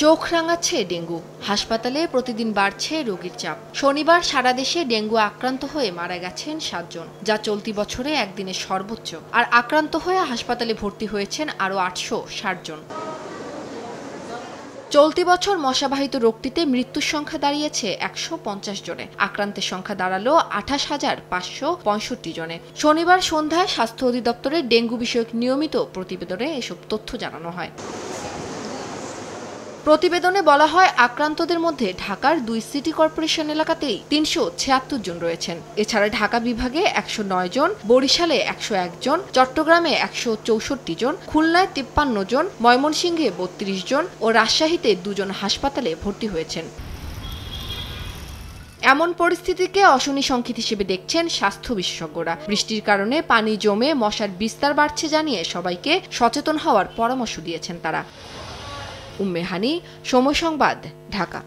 চোখ রাঙাচ্ছে ডেঙ্গু। হাসপাতালে প্রতিদিন বাড়ছে রোগীর চাপ। শনিবার সারা দেশে ডেঙ্গু আক্রান্ত হয়ে মারা গেছেন 7 জন, যা চলতি বছরে একদিনের সর্বোচ্চ। আর আক্রান্ত হয়ে হাসপাতালে ভর্তি হয়েছেন আরও 860 জন। চলতি বছর মশাবাহিত রোগটিতে মৃত্যুর সংখ্যা দাঁড়িয়েছে 150 জনে। আক্রান্তের সংখ্যা দাঁড়ালো 28,565 জনে। শনিবার সন্ধ্যায় স্বাস্থ্য অধিদপ্তরের ডেঙ্গু বিষয়ক নিয়মিত প্রতিবেদনে এসব তথ্য জানানো হয়। প্রতিবেদনে বলা হয়, আক্রান্তদের মধ্যে ঢাকার 2 সিটি কর্পোরেশন এলাকাতেই 376 জন রয়েছেন। এছাড়া ঢাকা বিভাগে 109 জন, বরিশালে 101 জন, চট্টগ্রামে 164 জন, খুলনায় 53 জন, ময়মনসিংহে 32 জন ও রাজশাহীতে 2 জন হাসপাতালে ভর্তি হয়েছেন। এমন পরিস্থিতিকে অশনি সংকেত হিসেবে দেখছেন স্বাস্থ্য বিশেষজ্ঞরা। বৃষ্টির কারণে পানি জমে মশার বিস্তার বাড়ছে জানিয়ে সবাইকে সচেতন হওয়ার পরামর্শ দিয়েছেন তারা। উম্মে হানি, সময় সংবাদ, ঢাকা।